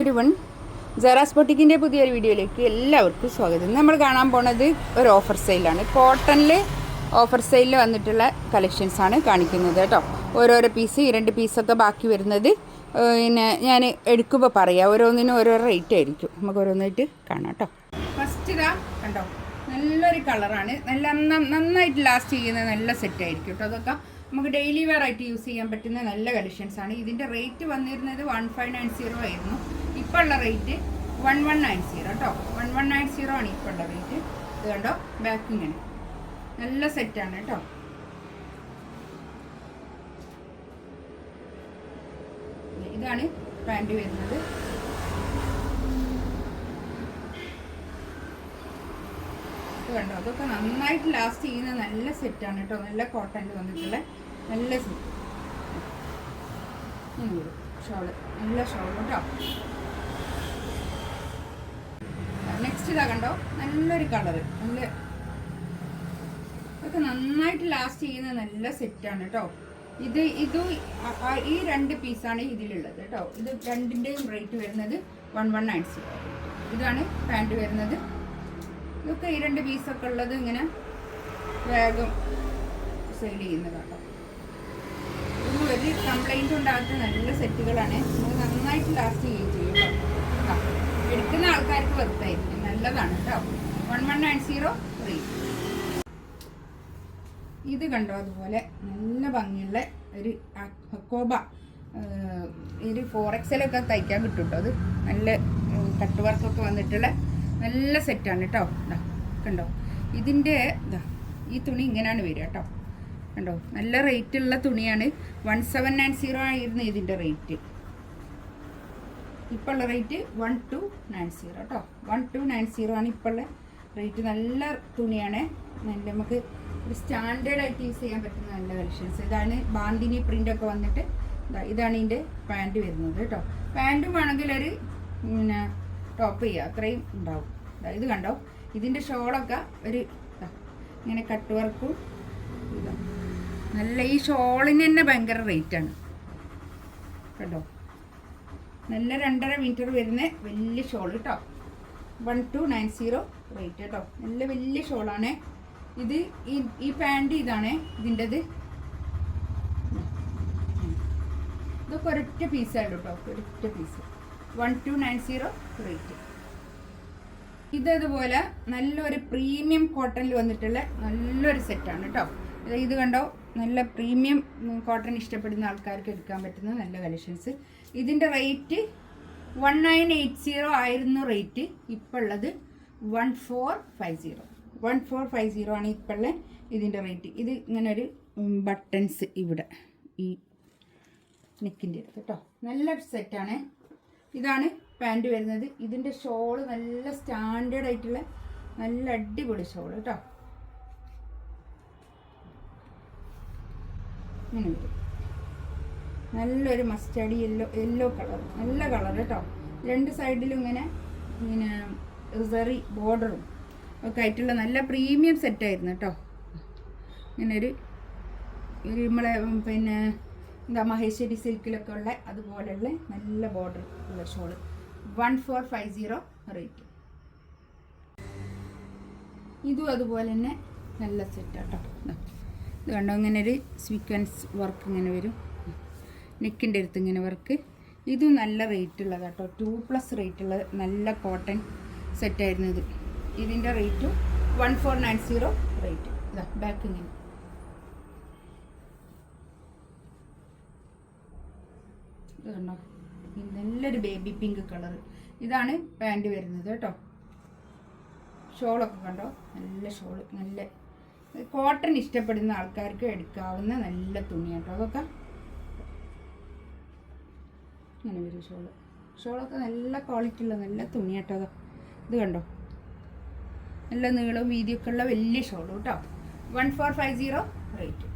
Everyone, ജറാസ് ബൊട്ടിക്കിൻ്റെ പുതിയൊരു വീഡിയോയിലേക്ക് എല്ലാവർക്കും സ്വാഗതം. നമ്മൾ കാണാൻ പോണത് ഒരു ഓഫർ സെയിലാണ്. കോട്ടണിൽ ഓഫർ സെയിലിൽ വന്നിട്ടുള്ള കളക്ഷൻസാണ് കാണിക്കുന്നത് കേട്ടോ. ഓരോരോ പീസ് 2 പീസൊക്കെ ബാക്കി വരുന്നത് പിന്നെ ഞാൻ എടുക്കുമ്പോൾ പറയാം. ഓരോന്നിനും ഓരോ റേറ്റ് ആയിരിക്കും. നമുക്ക് ഓരോന്നായിട്ട് കാണാം കേട്ടോ. ഫസ്റ്റ് ഇതാ കണ്ടോ, നല്ലൊരു കളറാണ്. നന്നായിട്ട് ലാസ്റ്റ് ചെയ്യുന്ന നല്ല സെറ്റായിരിക്കും കേട്ടോ. അതൊക്കെ നമുക്ക് ഡെയിലി വെയർ ആയിട്ട് യൂസ് ചെയ്യാൻ പറ്റുന്ന നല്ല കളക്ഷൻസാണ്. ഇതിൻ്റെ റേറ്റ് വന്നിരുന്നത് 1590 ആയിരുന്നു. ഇപ്പോൾ ഉള്ള റേറ്റ് 1190 കേട്ടോ. 1190 ആണ് ഇപ്പോൾ ഉള്ള റേറ്റ്. ഇത് കണ്ടോ, ബാക്കിങ്ങനെ നല്ല സെറ്റാണ് കേട്ടോ. ഇതാണ് പാൻറ് വരുന്നത്. ഇത് കണ്ടോ, അതൊക്കെ നന്നായിട്ട് ലാസ്റ്റ് ചെയ്യുന്ന നല്ല സെറ്റാണ് കേട്ടോ. നല്ല കോട്ടണിൽ വന്നിട്ടുള്ള നല്ല സെറ്റ്. ഷോള്, നല്ല ഷോൾ കേട്ടോ. നെക്സ്റ്റ് ഇതാ കണ്ടോ, നല്ലൊരു കളറ്. ഇതൊക്കെ നന്നായിട്ട് ലാസ്റ്റ് ചെയ്യുന്ന നല്ല സെറ്റാണ് കേട്ടോ. ഇതും ഈ 2 പീസാണ് ഇതിലുള്ളത് കേട്ടോ. ഇത് രണ്ടിൻ്റെയും റേറ്റ് വരുന്നത് 1190. ഇതാണ് പാൻറ് വരുന്നത്. ഇതൊക്കെ ഈ 2 പീസൊക്കെ ഉള്ളത് ഇങ്ങനെ വേഗം സെയിൽ ചെയ്യുന്നതാണ്. ഇതൊന്നും ഒരു കംപ്ലൈൻറ്റ് ഉണ്ടാകാത്ത നല്ല സെറ്റുകളാണ്. നമുക്ക് നന്നായിട്ട് ലാസ്റ്റ് ചെയ്യുകയും ചെയ്യും കേട്ടോ. എടുക്കുന്ന ആൾക്കാർക്ക് വെറുതായിരിക്കും, നല്ലതാണ് കേട്ടോ. 1190 റേറ്റ്. ഇത് കണ്ടോ, അതുപോലെ നല്ല ഭംഗിയുള്ള ഒരു അക്കോബ, ഒരു 4XL ഒക്കെ തയ്ക്കാൻ കിട്ടും കേട്ടോ. അത് നല്ല കട്ട് വർക്കൊക്കെ വന്നിട്ടുള്ള നല്ല സെറ്റാണ് കേട്ടോ. കണ്ടോ, ഇതിൻ്റെ ഈ തുണി ഇങ്ങനെയാണ് വരിക കേട്ടോ. കണ്ടോ, നല്ല റേറ്റുള്ള തുണിയാണ്. 1790 ആയിരുന്നു ഇതിൻ്റെ റേറ്റ്. ഇപ്പോൾ ഉള്ള റേറ്റ് 1290 കേട്ടോ. 1290 ആണ് ഇപ്പോൾ ഉള്ള റേറ്റ്. നല്ല തുണിയാണ്. നല്ല നമുക്ക് ഒരു സ്റ്റാൻഡേർഡ് ആയിട്ട് യൂസ് ചെയ്യാൻ പറ്റുന്ന നല്ല കളക്ഷൻസ്. ഇതാണ് ബാന്തിനി പ്രിൻ്റൊക്കെ വന്നിട്ട്. ഇതാണ് ഇതിൻ്റെ പാൻറ് വരുന്നത് കേട്ടോ. പാൻറ്റും ആണെങ്കിൽ ഒരു പിന്നെ ടോപ്പ് ചെയ്യുക, അത്രയും ഉണ്ടാവും. ഇത് കണ്ടോ, ഇതിൻ്റെ ഷോളൊക്കെ ഒരു ഇങ്ങനെ കട്ട് വർക്കും ഇതാ. നല്ല ഈ ഷോളിന് തന്നെ ഭയങ്കര റേറ്റാണ് കേട്ടോ. നല്ല 2.5 മീറ്റർ വരുന്ന വലിയ ഷോൾ കേട്ടോ. 1290 റേറ്റ് കേട്ടോ. നല്ല വലിയ ഷോളാണ് ഇത്. ഈ പാൻറ് ഇതാണ് ഇതിൻ്റെത്. ഇതൊക്കെ ഒരൊറ്റ പീസാണ് കേട്ടോ, ഒരൊറ്റ പീസ്. 1290 റേറ്റ്. ഇതതുപോലെ നല്ലൊരു പ്രീമിയം കോട്ടണിൽ വന്നിട്ടുള്ള നല്ലൊരു സെറ്റാണ് കേട്ടോ. ഇത് കണ്ടോ, നല്ല പ്രീമിയം കോട്ടൺ ഇഷ്ടപ്പെടുന്ന ആൾക്കാർക്ക് എടുക്കാൻ പറ്റുന്ന നല്ല കളക്ഷൻസ്. ഇതിൻ്റെ റേറ്റ് 1980 ആയിരുന്നു റേറ്റ്. ഇപ്പോൾ ഉള്ളത് 1450 ആണ് ഇപ്പോൾ ഉള്ള ഇതിൻ്റെ റേറ്റ്. ഇത് ഇങ്ങനെ ഒരു ബട്ടൺസ് ഇവിടെ ഈ നെക്കിൻ്റെ അടുത്ത് കേട്ടോ. നല്ലൊരു സെറ്റാണ്. ഇതാണ് പാൻറ് വരുന്നത്. ഇതിൻ്റെ ഷോള് നല്ല സ്റ്റാൻഡേർഡ് ആയിട്ടുള്ള നല്ല അടിപൊളി ഷോള് കേട്ടോ. ഇങ്ങനെ വരും. നല്ലൊരു മസ്റ്റാർഡ് യെല്ലോ കളർ, നല്ല കളർ കേട്ടോ. 2 സൈഡിലും ഇങ്ങനെ സെറി ബോർഡറും ഒക്കെ ആയിട്ടുള്ള നല്ല പ്രീമിയം സെറ്റായിരുന്നു കേട്ടോ. ഇങ്ങനെ ഒരു നമ്മളെ പിന്നെ എന്താ മഹേശ്വരി സിൽക്കിലൊക്കെ ഉള്ള അതുപോലെയുള്ള നല്ല ബോർഡർ ഉള്ള ഷോള്. 1450 റേറ്റ്. ഇതും അതുപോലെ തന്നെ നല്ല സെറ്റാട്ടോ. ഇത് കണ്ടോ, ഇങ്ങനെ ഒരു സീക്വൻസ് വർക്ക് ഇങ്ങനെ വരും. നെക്കിൻ്റെ അടുത്ത് ഇങ്ങനെ വർക്ക്. ഇതും നല്ല റേറ്റ് ഉള്ളത് കേട്ടോ. 2+ റേറ്റുള്ള നല്ല കോട്ടൺ സെറ്റായിരുന്നു ഇത്. ഇതിൻ്റെ റേറ്റും 1490 റേറ്റ്. ഇതാ ബാക്ക് ഇങ്ങനെ. ഇത് കണ്ടോ, നല്ലൊരു ബേബി പിങ്ക് കളർ. ഇതാണ് പാൻറ് വരുന്നത് കേട്ടോ. ഷോളൊക്കെ കണ്ടോ, നല്ല ഷോള്. നല്ല കോട്ടൺ ഇഷ്ടപ്പെടുന്ന ആൾക്കാർക്ക് എടുക്കാവുന്ന നല്ല തുണി കേട്ടോ. അതൊക്കെ ഇങ്ങനെ വരും ഷോളൊക്കെ നല്ല ക്വാളിറ്റി ഉള്ള നല്ല തുണി കേട്ടോ. അതോ ഇത് കണ്ടോ, നല്ല നീളവും വീതിയൊക്കെ ഉള്ള വലിയ ഷോള് കേട്ടോ. 1450 റേറ്റ്.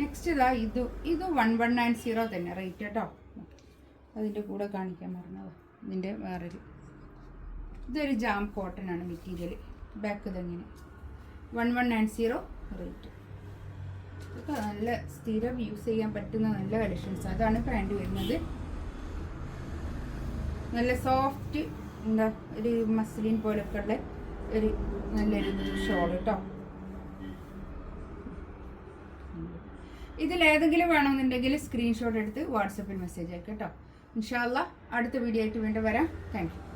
നെക്സ്റ്റ് ഇതാ ഇത് 1190 തന്നെ റേറ്റ് കേട്ടോ. അതിൻ്റെ കൂടെ കാണിക്കാൻ പറഞ്ഞത് ഇതിൻ്റെ വേറൊരു ഇതൊരു ജാം കോട്ടൺ ആണ് മെറ്റീരിയൽ. ബാക്ക് ഇതെങ്ങനെ 1190 റേറ്റ്. ഇതൊക്കെ നല്ല സ്ഥിരം യൂസ് ചെയ്യാൻ പറ്റുന്ന നല്ല കളക്ഷൻസ്. അതാണ് പാൻറ് വരുന്നത്. നല്ല സോഫ്റ്റ് എന്താ ഒരു മസ്ലിൻ പോലൊക്കെ ഉള്ള ഒരു നല്ലൊരു ഷോൾ കേട്ടോ. ഇതിലേതെങ്കിലും വേണമെന്നുണ്ടെങ്കിൽ സ്ക്രീൻഷോട്ട് എടുത്ത് വാട്സപ്പിൽ മെസ്സേജ് അയക്കാം കേട്ടോ. ഇൻഷാ അല്ലാഹ് അടുത്ത വീഡിയോ ആയിട്ട് വീണ്ടും വരാം. Thank you.